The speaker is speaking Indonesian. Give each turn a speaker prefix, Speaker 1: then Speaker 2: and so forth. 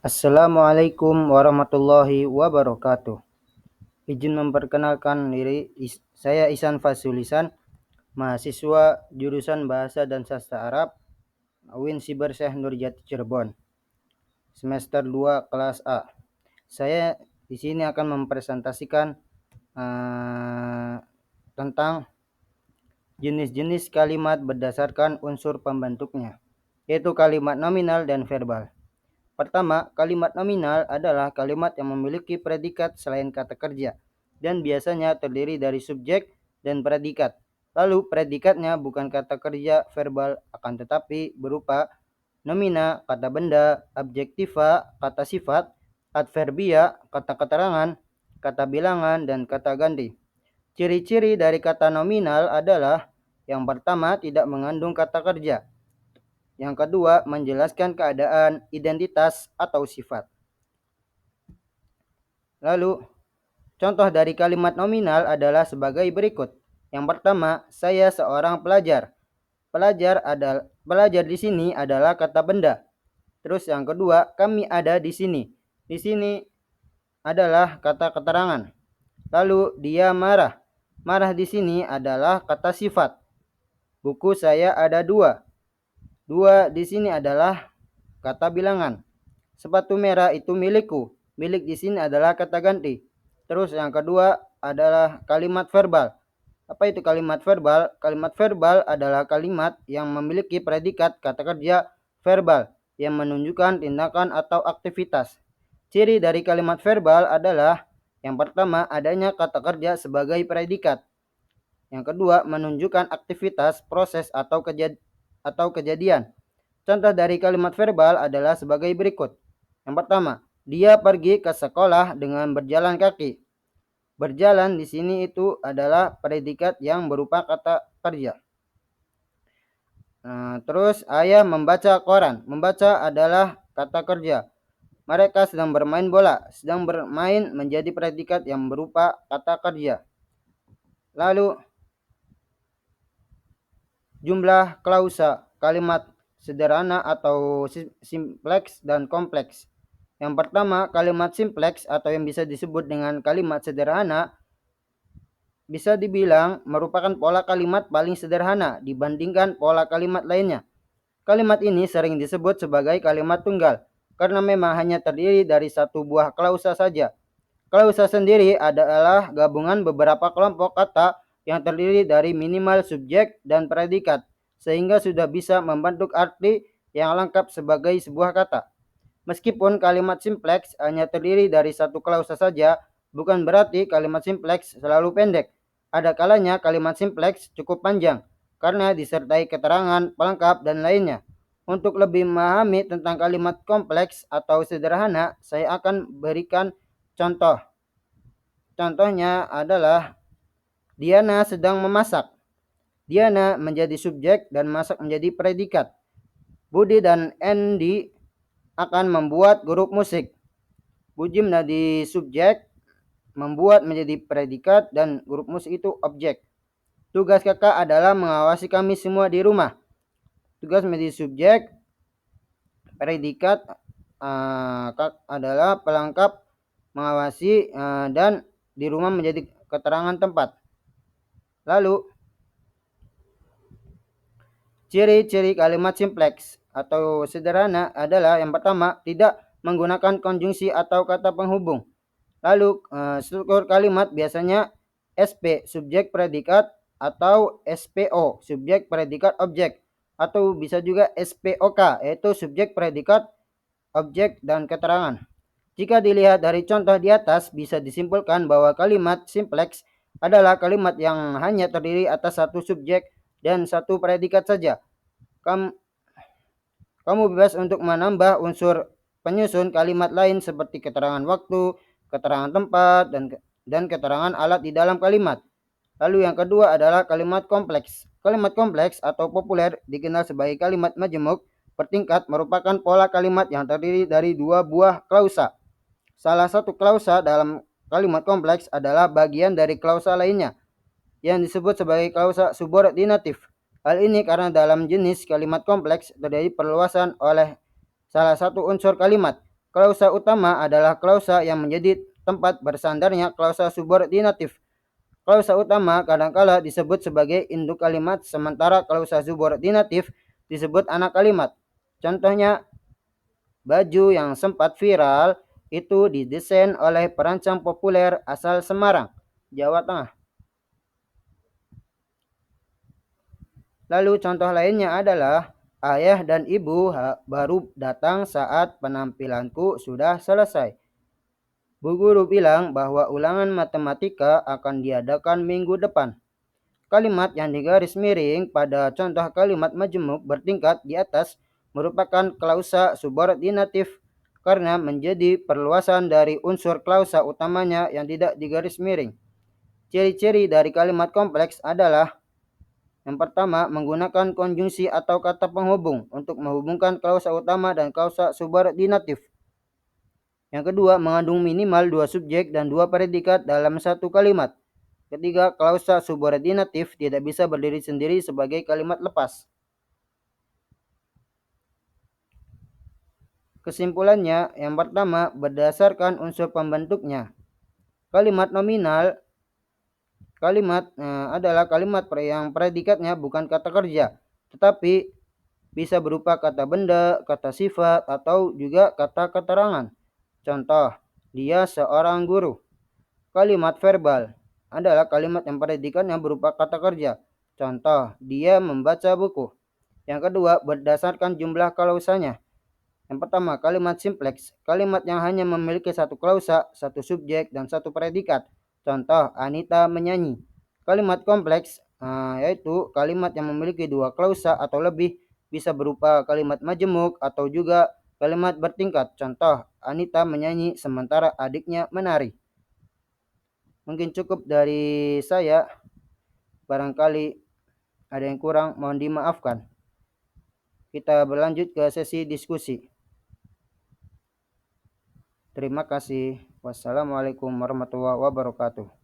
Speaker 1: Assalamualaikum warahmatullahi wabarakatuh. Izin memperkenalkan diri, saya Ihsan Fasulisan, mahasiswa jurusan Bahasa dan Sastra Arab, UIN Siber Syekh Nurjati Cirebon, semester 2 kelas A. Saya di sini akan mempresentasikan tentang jenis-jenis kalimat berdasarkan unsur pembentuknya, yaitu kalimat nominal dan verbal. Pertama, kalimat nominal adalah kalimat yang memiliki predikat selain kata kerja dan biasanya terdiri dari subjek dan predikat. Lalu predikatnya bukan kata kerja verbal akan tetapi berupa nomina, kata benda, adjektiva, kata sifat, adverbia, kata keterangan, kata bilangan, dan kata ganti. Ciri-ciri dari kata nominal adalah yang pertama tidak mengandung kata kerja. Yang kedua, menjelaskan keadaan, identitas, atau sifat. Lalu, contoh dari kalimat nominal adalah sebagai berikut. Yang pertama, saya seorang pelajar. Pelajar di sini adalah kata benda. Terus yang kedua, kami ada di sini. Di sini adalah kata keterangan. Lalu dia marah. Marah di sini adalah kata sifat. Buku saya ada dua. Dua di sini adalah kata bilangan. Sepatu merah itu milikku. Milik di sini adalah kata ganti. Terus yang kedua adalah kalimat verbal. Apa itu kalimat verbal? Kalimat verbal adalah kalimat yang memiliki predikat kata kerja verbal yang menunjukkan tindakan atau aktivitas. Ciri dari kalimat verbal adalah yang pertama adanya kata kerja sebagai predikat. Yang kedua menunjukkan aktivitas, proses atau kejadian. Contoh dari kalimat verbal adalah sebagai berikut. Yang pertama, dia pergi ke sekolah dengan berjalan kaki. Berjalan di sini itu adalah predikat yang berupa kata kerja. Terus ayah membaca koran. Membaca adalah kata kerja. Mereka sedang bermain bola. Sedang bermain menjadi predikat yang berupa kata kerja. Lalu jumlah klausa, kalimat sederhana atau simpleks dan kompleks. Yang pertama, kalimat simpleks atau yang bisa disebut dengan kalimat sederhana bisa dibilang merupakan pola kalimat paling sederhana dibandingkan pola kalimat lainnya. Kalimat ini sering disebut sebagai kalimat tunggal karena memang hanya terdiri dari satu buah klausa saja. Klausa sendiri adalah gabungan beberapa kelompok kata yang terdiri dari minimal subjek dan predikat, sehingga sudah bisa membentuk arti yang lengkap sebagai sebuah kata. Meskipun kalimat simpleks hanya terdiri dari satu klausa saja, bukan berarti kalimat simpleks selalu pendek. Ada kalanya kalimat simpleks cukup panjang, karena disertai keterangan, pelengkap, dan lainnya. Untuk lebih memahami tentang kalimat kompleks atau sederhana, saya akan berikan contoh. Contohnya adalah Diana sedang memasak. Diana menjadi subjek dan masak menjadi predikat. Budi dan Andy akan membuat grup musik. Buji menjadi subjek, membuat menjadi predikat, dan grup musik itu objek. Tugas kakak adalah mengawasi kami semua di rumah. Tugas menjadi subjek, predikat adalah pelengkap, mengawasi, dan di rumah menjadi keterangan tempat. Lalu, ciri-ciri kalimat simpleks atau sederhana adalah yang pertama, tidak menggunakan konjungsi atau kata penghubung. Lalu, struktur kalimat biasanya SP, subjek predikat, atau SPO, subjek predikat objek, atau bisa juga SPOK, yaitu subjek predikat objek dan keterangan. Jika dilihat dari contoh di atas, bisa disimpulkan bahwa kalimat simpleks adalah kalimat yang hanya terdiri atas satu subjek dan satu predikat saja. Kamu bebas untuk menambah unsur penyusun kalimat lain seperti keterangan waktu, keterangan tempat, dan keterangan alat di dalam kalimat. Lalu yang kedua adalah kalimat kompleks. Kalimat kompleks atau populer dikenal sebagai kalimat majemuk bertingkat merupakan pola kalimat yang terdiri dari dua buah klausa. Salah satu klausa dalam kalimat kompleks adalah bagian dari klausa lainnya yang disebut sebagai klausa subordinatif. Hal ini karena dalam jenis kalimat kompleks terjadi perluasan oleh salah satu unsur kalimat. Klausa utama adalah klausa yang menjadi tempat bersandarnya klausa subordinatif. Klausa utama kadangkala disebut sebagai induk kalimat, sementara klausa subordinatif disebut anak kalimat. Contohnya, baju yang sempat viral itu didesain oleh perancang populer asal Semarang, Jawa Tengah. Lalu contoh lainnya adalah ayah dan ibu baru datang saat penampilanku sudah selesai. Bu guru bilang bahwa ulangan matematika akan diadakan minggu depan. Kalimat yang digaris miring pada contoh kalimat majemuk bertingkat di atas merupakan klausa subordinatif karena menjadi perluasan dari unsur klausa utamanya yang tidak digaris miring. Ciri-ciri dari kalimat kompleks adalah: yang pertama, menggunakan konjungsi atau kata penghubung untuk menghubungkan klausa utama dan klausa subordinatif. Yang kedua, mengandung minimal dua subjek dan dua predikat dalam satu kalimat. Ketiga, klausa subordinatif tidak bisa berdiri sendiri sebagai kalimat lepas. Kesimpulannya, yang pertama, berdasarkan unsur pembentuknya. Kalimat nominal adalah kalimat yang predikatnya bukan kata kerja, tetapi bisa berupa kata benda, kata sifat, atau juga kata keterangan. Contoh, dia seorang guru. Kalimat verbal adalah kalimat yang predikatnya berupa kata kerja. Contoh, dia membaca buku. Yang kedua, berdasarkan jumlah klausanya. Yang pertama, kalimat simpleks, kalimat yang hanya memiliki satu klausa, satu subjek, dan satu predikat. Contoh, Anita menyanyi. Kalimat kompleks yaitu kalimat yang memiliki dua klausa atau lebih, bisa berupa kalimat majemuk atau juga kalimat bertingkat. Contoh, Anita menyanyi sementara adiknya menari. Mungkin cukup dari saya. Barangkali ada yang kurang, mohon dimaafkan. Kita berlanjut ke sesi diskusi. Terima kasih. Wassalamualaikum warahmatullahi wabarakatuh.